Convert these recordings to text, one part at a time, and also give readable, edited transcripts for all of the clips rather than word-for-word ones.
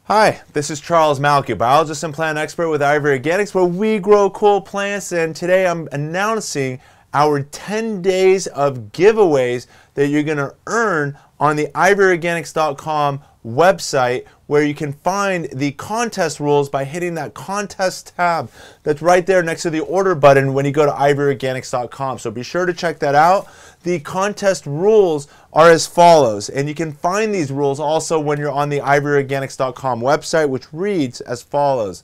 Hi, this is Charles Malky, biologist and plant expert with Ivory Organics, where we grow cool plants, and today I'm announcing our 10 days of giveaways that you're going to earn on the ivoryorganics.com website, where you can find the contest rules by hitting that contest tab that's right there next to the order button when you go to ivoryorganics.com. So be sure to check that out. The contest rules are as follows, and you can find these rules also when you're on the ivoryorganics.com website, which reads as follows.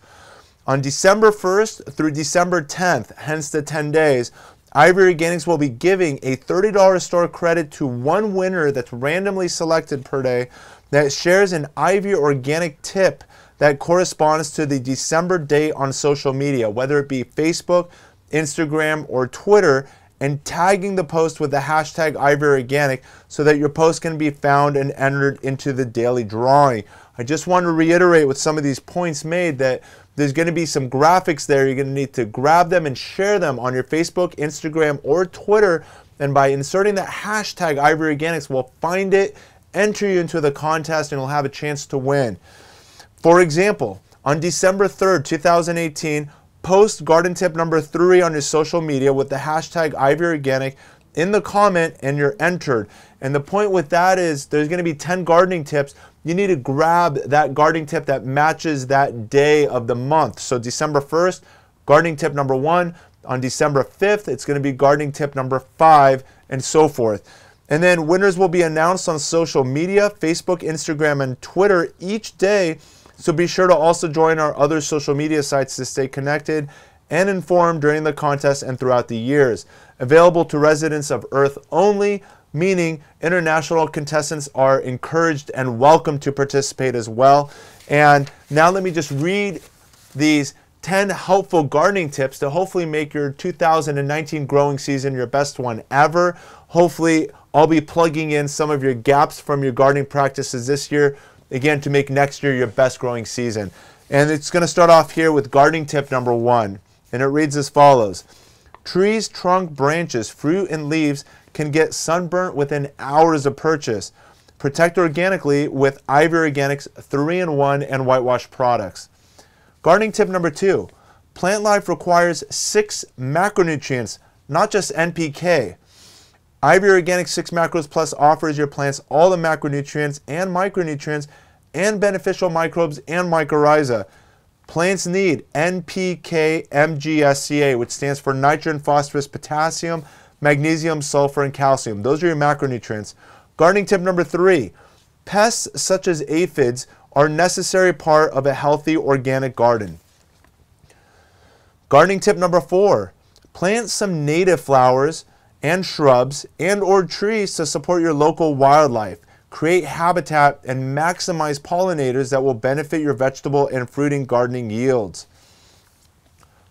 On December 1st through December 10th, hence the 10 days, Ivory Organics will be giving a $30 store credit to one winner that's randomly selected per day that shares an Ivory Organic tip that corresponds to the December date on social media, whether it be Facebook, Instagram, or Twitter, and tagging the post with the hashtag Ivory Organic so that your post can be found and entered into the daily drawing. I just want to reiterate with some of these points made that there's going to be some graphics there. You're going to need to grab them and share them on your Facebook, Instagram, or Twitter, and by inserting that hashtag Ivory Organics, we'll find it, enter you into the contest, and you'll have a chance to win. For example, on December 3rd, 2018, post garden tip number 3 on your social media with the hashtag Ivory Organic in the comment, and you're entered. And the point with that is there's going to be 10 gardening tips. You need to grab that gardening tip that matches that day of the month. So December 1st, gardening tip number 1. On December 5th, it's going to be gardening tip number 5, and so forth. And then winners will be announced on social media, Facebook, Instagram, and Twitter each day. So be sure to also join our other social media sites to stay connected and informed during the contest and throughout the years. Available to residents of Earth only, meaning international contestants are encouraged and welcome to participate as well. And now let me just read these 10 helpful gardening tips to hopefully make your 2019 growing season your best one ever. Hopefully, I'll be plugging in some of your gaps from your gardening practices this year, again, to make next year your best growing season. And it's going to start off here with gardening tip number 1. And it reads as follows. Trees, trunk, branches, fruit, and leaves can get sunburnt within hours of purchase. Protect organically with Ivory Organics 3-in-1 and whitewash products. Gardening tip number 2. Plant life requires 6 macronutrients, not just NPK. Ivory Organics 6 Macros Plus offers your plants all the macronutrients and micronutrients and beneficial microbes and mycorrhiza. Plants need NPK MgSCA, which stands for nitrogen, phosphorus, potassium, magnesium, sulfur, and calcium. Those are your macronutrients. Gardening tip number 3. Pests such as aphids are a necessary part of a healthy organic garden. Gardening tip number 4. Plant some native flowers and shrubs and or trees to support your local wildlife. Create habitat and maximize pollinators that will benefit your vegetable and fruiting gardening yields.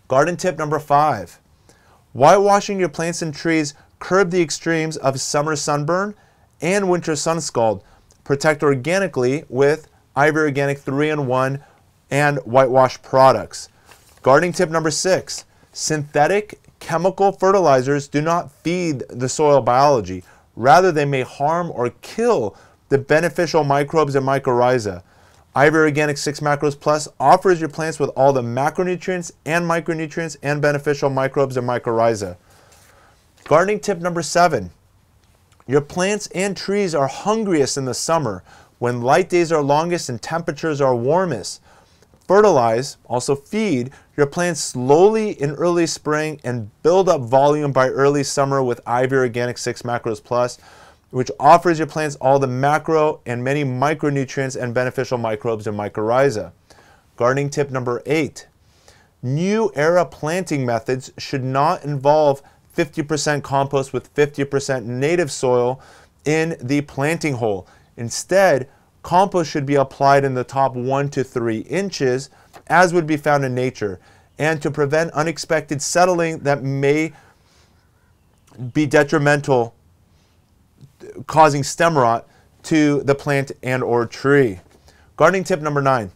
Garden tip number 5. Whitewashing your plants and trees curb the extremes of summer sunburn and winter sun scald. Protect organically with Ivory Organic 3-in-1 and whitewash products. Gardening tip number 6. Synthetic chemical fertilizers do not feed the soil biology. Rather, they may harm or kill the beneficial microbes and mycorrhiza. Ivory Organic 6 Macros Plus offers your plants with all the macronutrients and micronutrients and beneficial microbes and mycorrhiza. Gardening tip number 7. Your plants and trees are hungriest in the summer when light days are longest and temperatures are warmest. Fertilize, also feed, your plants slowly in early spring and build up volume by early summer with Ivory Organic 6 Macros Plus, which offers your plants all the macro and many micronutrients and beneficial microbes and mycorrhiza. Gardening tip number 8. New era planting methods should not involve 50% compost with 50% native soil in the planting hole. Instead, compost should be applied in the top 1 to 3 inches, as would be found in nature, and to prevent unexpected settling that may be detrimental, causing stem rot to the plant and or tree. Gardening tip number 9.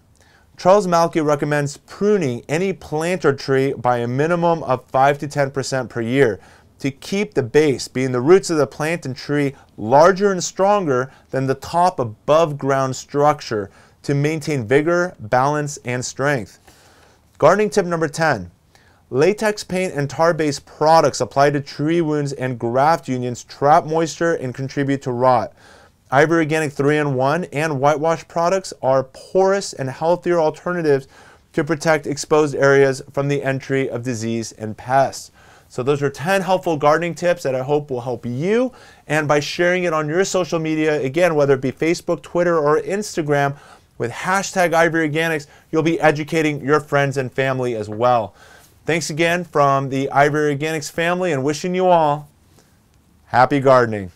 Charles Malky recommends pruning any plant or tree by a minimum of 5 to 10% per year. to keep the base, being the roots of the plant and tree, larger and stronger than the top above ground structure to maintain vigor, balance, and strength. Gardening tip number 10. Latex paint and tar-based products applied to tree wounds and graft unions trap moisture and contribute to rot. Ivory Organic 3-in-1 and whitewash products are porous and healthier alternatives to protect exposed areas from the entry of disease and pests. So those are 10 helpful gardening tips that I hope will help you. And by sharing it on your social media, again, whether it be Facebook, Twitter, or Instagram, with hashtag Ivory Organics, you'll be educating your friends and family as well. Thanks again from the Ivory Organics family, and wishing you all happy gardening.